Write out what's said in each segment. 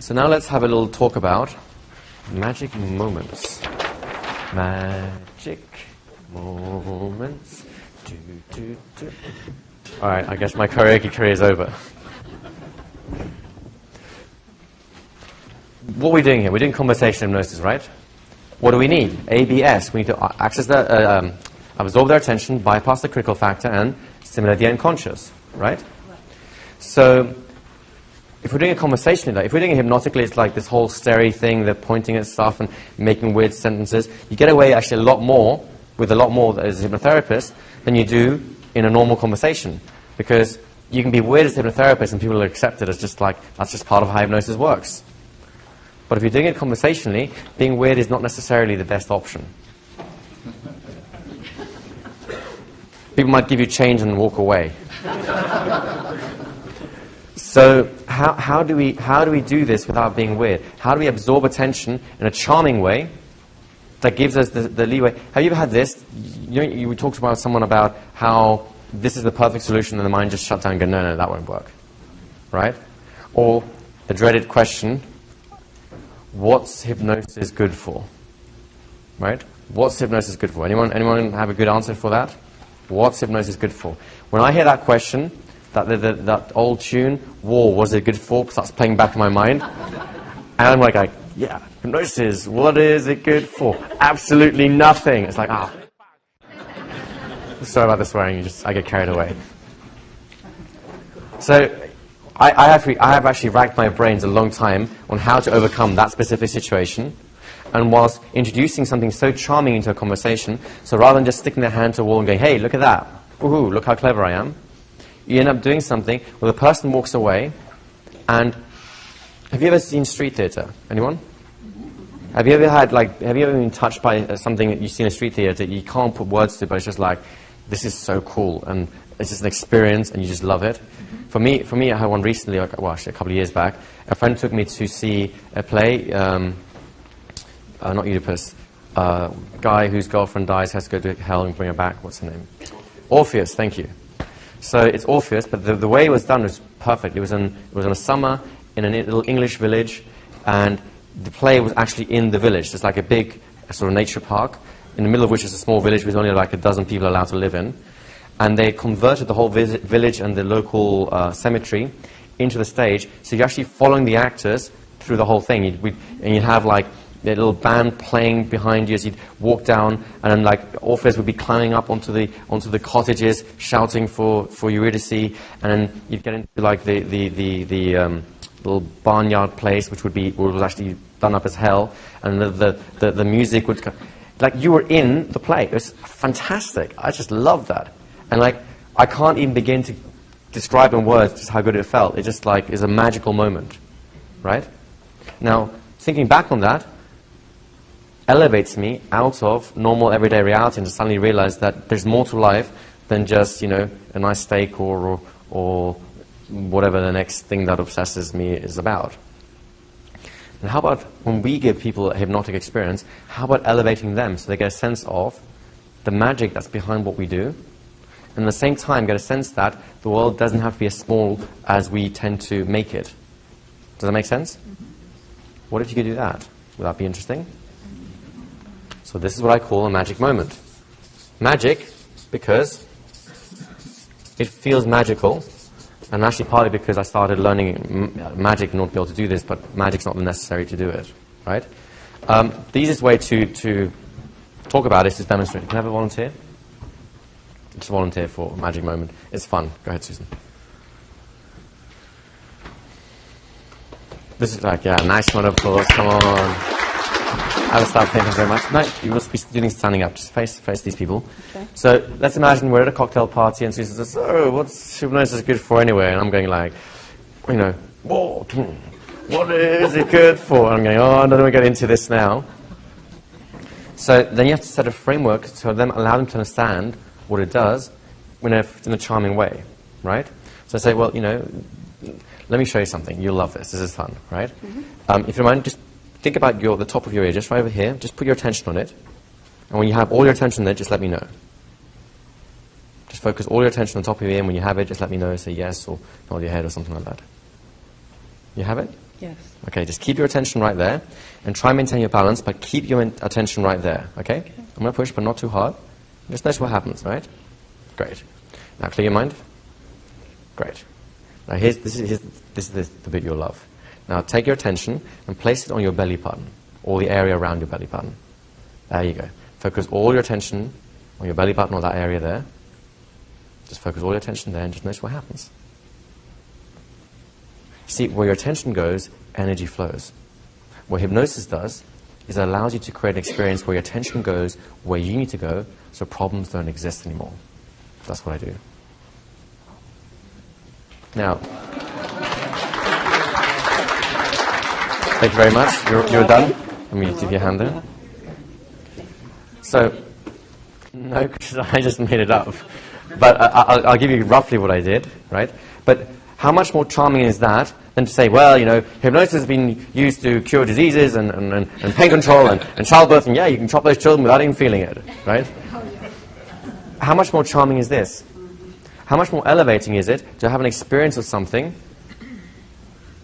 So now let's have a little talk about magic moments. Magic moments. Do, do, do. All right, I guess my karaoke career is over. What are we doing here? We're doing conversation hypnosis, right? What do we need? ABS. We need to access absorb their attention, bypass the critical factor, and stimulate the unconscious, right? So, if we're doing a conversation, if we're doing it hypnotically, it's like this whole stare thing, they're pointing at stuff and making weird sentences. You get away actually a lot more, with a lot more as a hypnotherapist, than you do in a normal conversation. Because you can be weird as a hypnotherapist and people will accept it as just like, that's just part of how hypnosis works. But if you're doing it conversationally, being weird is not necessarily the best option. People might give you change and walk away. So how do we do this without being weird? How do we absorb attention in a charming way that gives us the leeway? Have you ever had this? You talked about someone about how this is the perfect solution and the mind just shut down and go, no, that won't work. Right? Or the dreaded question, what's hypnosis good for? Right? What's hypnosis good for? Anyone have a good answer for that? What's hypnosis good for? When I hear that question, that old tune, War, was it good for? Starts playing back in my mind. And I'm like, yeah, hypnosis, what is it good for? Absolutely nothing. It's like, sorry about the swearing, I get carried away. So, I have actually racked my brains a long time on how to overcome that specific situation. And whilst introducing something so charming into a conversation, so rather than just sticking their hand to a wall and going, hey, look at that, woohoo, look how clever I am, you end up doing something where the person walks away. And have you ever seen street theatre? Anyone? Have you ever been touched by something that you see in a street theatre that you can't put words to, but it's just like, this is so cool, and it's just an experience, and you just love it? For me, I had one recently, actually a couple of years back. A friend took me to see a play, not Oedipus, guy whose girlfriend dies, has to go to hell and bring her back. What's her name? Orpheus, thank you. So it's Orpheus, but the way it was done was perfect. It was in a summer in a little English village, and the play was actually in the village. It's like a big sort of nature park, in the middle of which is a small village with only like a dozen people allowed to live in. And they converted the whole village and the local cemetery into the stage, so you're actually following the actors through the whole thing. And you'd have like a little band playing behind you as you'd walk down, and then like Orpheus would be climbing up onto the cottages, shouting for Eurydice, and then you'd get into like the little barnyard place, which was actually done up as hell, and the music would, like you were in the play. It was fantastic. I just loved that, and like I can't even begin to describe in words just how good it felt. It just like is a magical moment, right? Now thinking back on that elevates me out of normal everyday reality and to suddenly realize that there's more to life than just, a nice steak or whatever the next thing that obsesses me is about. And how about when we give people a hypnotic experience, how about elevating them so they get a sense of the magic that's behind what we do, and at the same time get a sense that the world doesn't have to be as small as we tend to make it. Does that make sense? What if you could do that? Would that be interesting? So this is what I call a magic moment. Magic because it feels magical, and actually partly because I started learning magic in order to be able to do this, but magic's not necessary to do it, right? The easiest way to talk about this is demonstrate. Can I have a volunteer? Just volunteer for a magic moment. It's fun. Go ahead, Susan. This is like, yeah, nice one, of course. Come on. I will start. Thank you very much. No, you must be doing standing up. Just face these people. Okay. So let's imagine we're at a cocktail party and Susan says, "Oh, what's hypnosis good for anyway?" And I'm going like, "Whoa, what is it good for?" And I'm going, "Oh, no, don't get into this now." So then you have to set a framework to allow them to understand what it does in a charming way, right? So I say, well, let me show you something. You'll love this. This is fun, right? Mm-hmm. If you don't mind, just think about the top of your ear, just right over here. Just put your attention on it. And when you have all your attention there, just let me know. Just focus all your attention on the top of your ear, and when you have it, just let me know. Say yes or nod your head or something like that. You have it? Yes. Okay, just keep your attention right there and try and maintain your balance, but keep your attention right there, okay? I'm going to push, but not too hard. Just notice what happens, right? Great. Now clear your mind. Great. Now this is the bit you'll love. Now take your attention and place it on your belly button, or the area around your belly button. There you go. Focus all your attention on your belly button or that area there. Just focus all your attention there and just notice what happens. See, where your attention goes, energy flows. What hypnosis does is it allows you to create an experience where your attention goes where you need to go, so problems don't exist anymore. That's what I do. Now, thank you very much. You're done. Let me give you a hand there. So, no, because I just made it up. But I'll give you roughly what I did, right? But how much more charming is that than to say, well, you know, hypnosis has been used to cure diseases and pain control and childbirth, and yeah, you can chop those children without even feeling it, right? How much more charming is this? How much more elevating is it to have an experience of something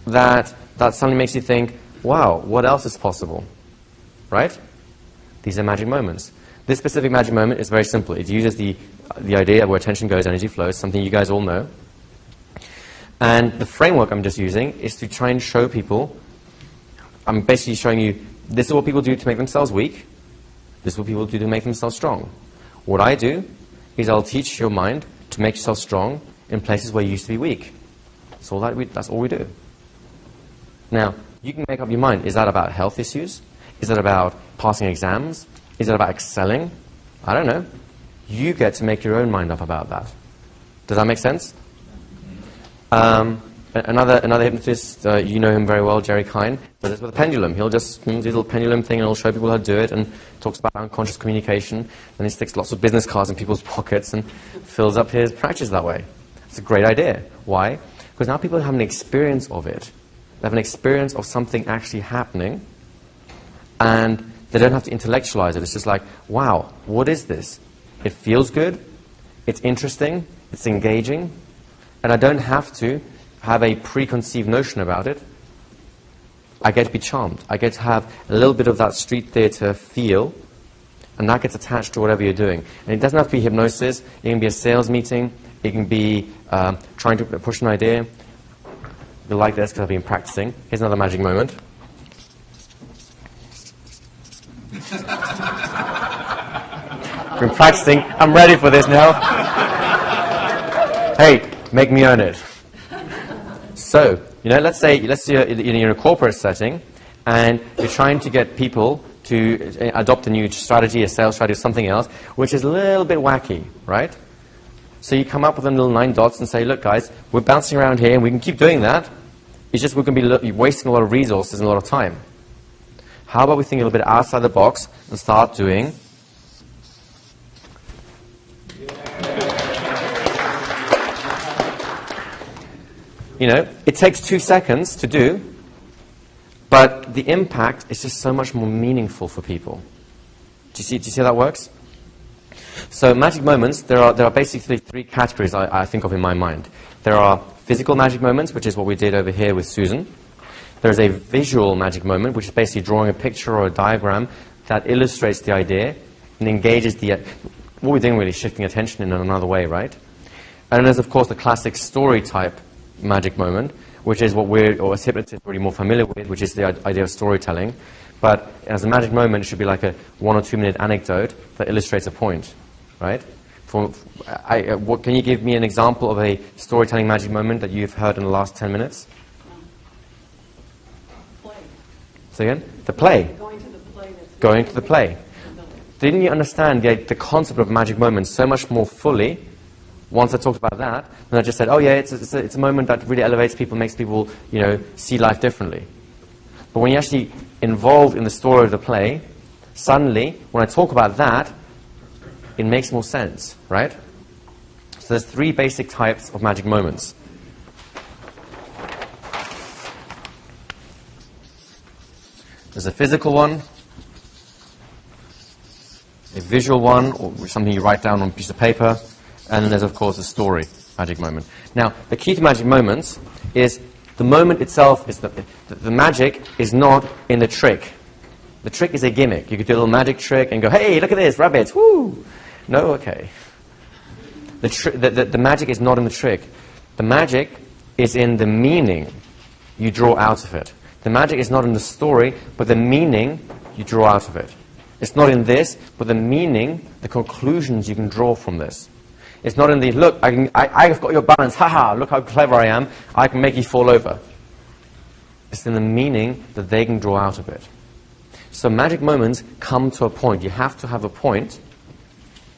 that suddenly makes you think, wow, what else is possible, right? These are magic moments. This specific magic moment is very simple. It uses the idea where attention goes, energy flows, something you guys all know. And the framework I'm just using is to try and show people, I'm basically showing you, this is what people do to make themselves weak. This is what people do to make themselves strong. What I do is I'll teach your mind to make yourself strong in places where you used to be weak. That's all we do. Now, you can make up your mind. Is that about health issues? Is that about passing exams? Is it about excelling? I don't know. You get to make your own mind up about that. Does that make sense? Another hypnotist, you know him very well, Jerry Kine, does this with a pendulum. He'll just do a little pendulum thing and he'll show people how to do it and talks about unconscious communication. Then he sticks lots of business cards in people's pockets and fills up his practice that way. It's a great idea. Why? Because now people have an experience of it. They have an experience of something actually happening and they don't have to intellectualize it. It's just like, wow, what is this? It feels good, it's interesting, it's engaging, and I don't have to have a preconceived notion about it. I get to be charmed. I get to have a little bit of that street theater feel, and that gets attached to whatever you're doing. And it doesn't have to be hypnosis. It can be a sales meeting. It can be trying to push an idea. You'll like this because I've been practicing. Here's another magic moment. Been practicing. I'm ready for this now. Hey, make me earn it. So, let's say you're in a corporate setting and you're trying to get people to adopt a new strategy, a sales strategy, or something else, which is a little bit wacky, right? So you come up with them little 9 dots and say, look guys, we're bouncing around here and we can keep doing that. It's just we're going to be wasting a lot of resources and a lot of time. How about we think a little bit outside the box and start doing... it takes 2 seconds to do, but the impact is just so much more meaningful for people. Do you see how that works? So magic moments, there are basically 3 categories I think of in my mind. There are physical magic moments, which is what we did over here with Susan. There's a visual magic moment, which is basically drawing a picture or a diagram that illustrates the idea and engages what we're doing really, shifting attention in another way, right? And then there's, of course, the classic story type magic moment, which is what as hypnotists, really more familiar with, which is the idea of storytelling. But as a magic moment, it should be like a 1 or 2 minute anecdote that illustrates a point, right? Can you give me an example of a storytelling magic moment that you've heard in the last 10 minutes? Play. Say again? The play. Going to the play. Didn't you understand the concept of magic moments so much more fully once I talked about that? And I just said, oh yeah, it's a moment that really elevates people, makes people, see life differently. But when you're actually involved in the story of the play, suddenly, when I talk about that, it makes more sense, right? So there's 3 basic types of magic moments. There's a physical one, a visual one, or something you write down on a piece of paper, and then there's, of course, a story magic moment. Now, the key to magic moments is The moment itself is the magic is not in the trick. The trick is a gimmick. You could do a little magic trick and go, hey, look at this, rabbits, woo! No, okay. The magic is not in the trick. The magic is in the meaning you draw out of it. The magic is not in the story, but the meaning you draw out of it. It's not in this, but the meaning, the conclusions you can draw from this. It's not in the, look, I've got your balance, haha, look how clever I am, I can make you fall over. It's in the meaning that they can draw out of it. So magic moments come to a point. You have to have a point.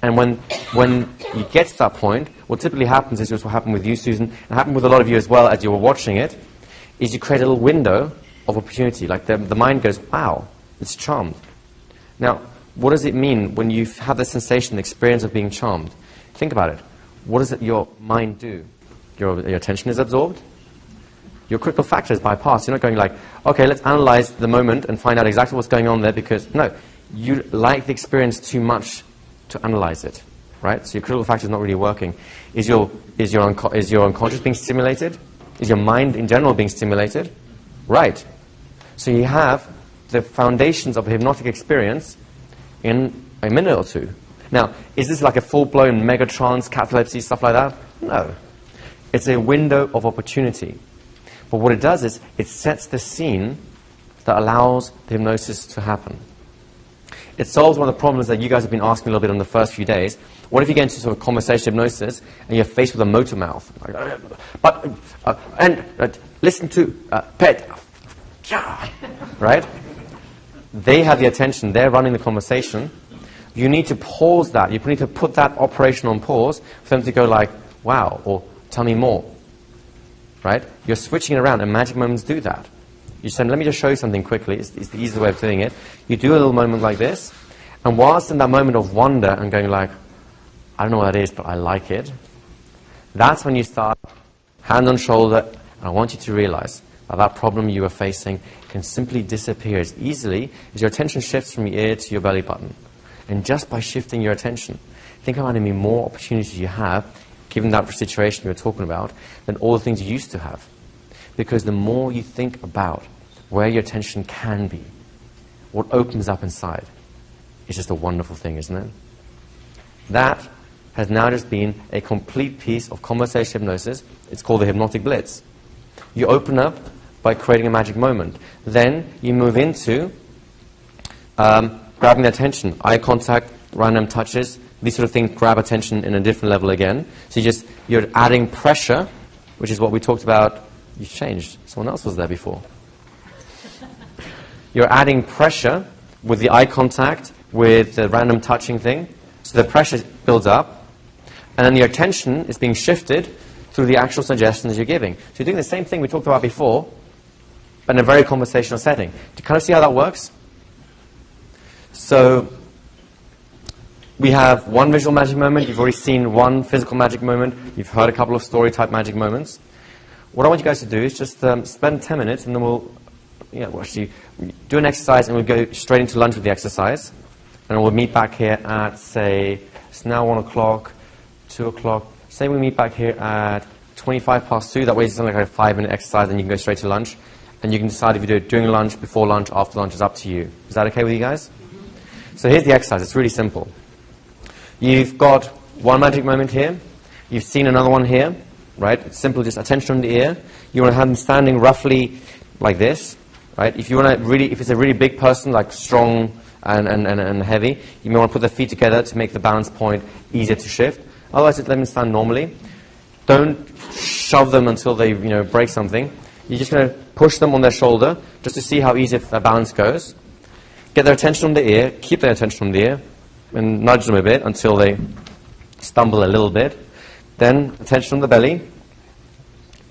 And when you get to that point, what typically happens is what happened with you, Susan, and happened with a lot of you as well as you were watching it, is you create a little window of opportunity. Like the mind goes, wow, it's charmed. Now, what does it mean when you have the sensation, the experience of being charmed? Think about it. What does your mind do? Your attention is absorbed. Your critical factor is bypassed. You're not going like, okay, let's analyze the moment and find out exactly what's going on there, because, no, you like the experience too much to analyze it, right? So your critical factor is not really working. Is your unconscious being stimulated? Is your mind in general being stimulated? Right. So you have the foundations of a hypnotic experience in a minute or two. Now, is this like a full-blown mega trance, catalepsy, stuff like that? No. It's a window of opportunity. But what it does is it sets the scene that allows the hypnosis to happen. It solves one of the problems that you guys have been asking a little bit on the first few days. What if you get into sort of conversation hypnosis and you're faced with a motor mouth? Listen to pet. Right? They have the attention. They're running the conversation. You need to pause that. You need to put that operation on pause for them to go like, wow, or tell me more. Right? You're switching it around, and magic moments do that. You say, let me just show you something quickly. It's the easiest way of doing it. You do a little moment like this, and whilst in that moment of wonder and going like, I don't know what that is, but I like it, that's when you start hand on shoulder, and I want you to realize that that problem you are facing can simply disappear as easily as your attention shifts from your ear to your belly button. And just by shifting your attention, think how many more opportunities you have, given that situation you were talking about, than all the things you used to have. Because the more you think about where your attention can be, what opens up inside, it's just a wonderful thing, isn't it? That has now just been a complete piece of conversation hypnosis. It's called the hypnotic blitz. You open up by creating a magic moment. Then you move into grabbing the attention, eye contact, random touches, these sort of things grab attention in a different level again. So you're adding pressure, which is what we talked about. You've changed. Someone else was there before. You're adding pressure with the eye contact, with the random touching thing. So the pressure builds up, and then your attention is being shifted through the actual suggestions you're giving. So you're doing the same thing we talked about before, but in a very conversational setting. Do you kind of see how that works? So we have one visual magic moment. You've already seen one physical magic moment. You've heard a couple of story-type magic moments. What I want you guys to do is just spend 10 minutes, and then we'll actually do an exercise, and we'll go straight into lunch with the exercise. And we'll meet back here at, say, it's now 1 o'clock, 2 o'clock. Say we meet back here at 25 past 2. That way it's only like a 5-minute exercise, and you can go straight to lunch. And you can decide if you do it during lunch, before lunch, after lunch. It's up to you. Is that okay with you guys? So here's the exercise. It's really simple. You've got one magic moment here. You've seen another one here. Right? It's simple, just attention on the ear. You want to have them standing roughly like this. Right? If it's a really big person, like strong and heavy, you may want to put their feet together to make the balance point easier to shift. Otherwise, let them stand normally. Don't shove them until they break something. You're just going to push them on their shoulder just to see how easy their balance goes. Get their attention on the ear, keep their attention on the ear, and nudge them a bit until they stumble a little bit. Then attention on the belly,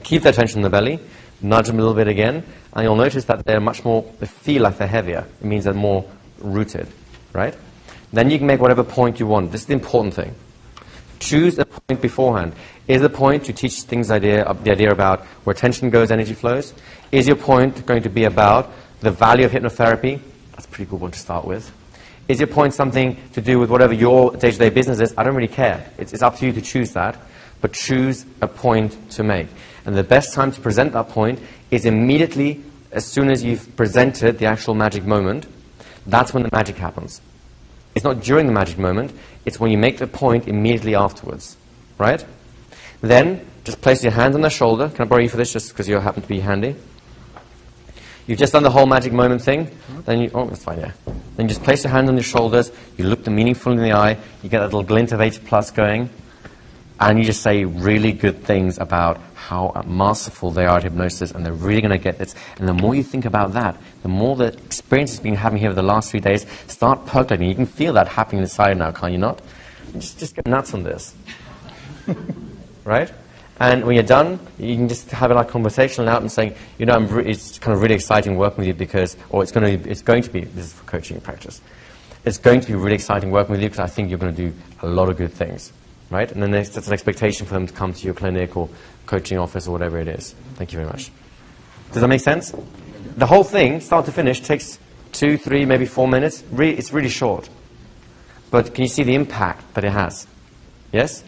keep their attention on the belly, nudge them a little bit again, and you'll notice that they feel like they're heavier. It means they're more rooted, right? Then you can make whatever point you want. This is the important thing. Choose a point beforehand. Is the point to teach things the idea about where attention goes, energy flows? Is your point going to be about the value of hypnotherapy? That's a pretty good one to start with. Is your point something to do with whatever your day-to-day business is? I don't really care. It's up to you to choose that. but choose a point to make. And the best time to present that point is immediately as soon as you've presented the actual magic moment. That's when the magic happens. It's not during the magic moment, it's when you make the point immediately afterwards, right? Then, just place your hand on their shoulder. Can I borrow you for this, just because you happen to be handy? You've just done the whole magic moment thing. Then you, oh, that's fine, yeah. Then you just place your hand on your shoulders, you look them meaningfully in the eye, you get that little glint of H+ going, and you just say really good things about how masterful they are at hypnosis, and they're really going to get this. And the more you think about that, the more the experience you've been having here over the last 3 days start percolating. You can feel that happening inside now, can't you not? Just get nuts on this. Right? And when you're done, you can just have it like conversational out and saying, you know, it's kind of really exciting working with you because, or it's going to be, this is for coaching and practice, it's going to be really exciting working with you because I think you're going to do a lot of good things. Right? And then that's an expectation for them to come to your clinic or coaching office or whatever it is. Thank you very much. Does that make sense? The whole thing, start to finish, takes 2, 3, maybe 4 minutes. It's really short. But can you see the impact that it has? Yes?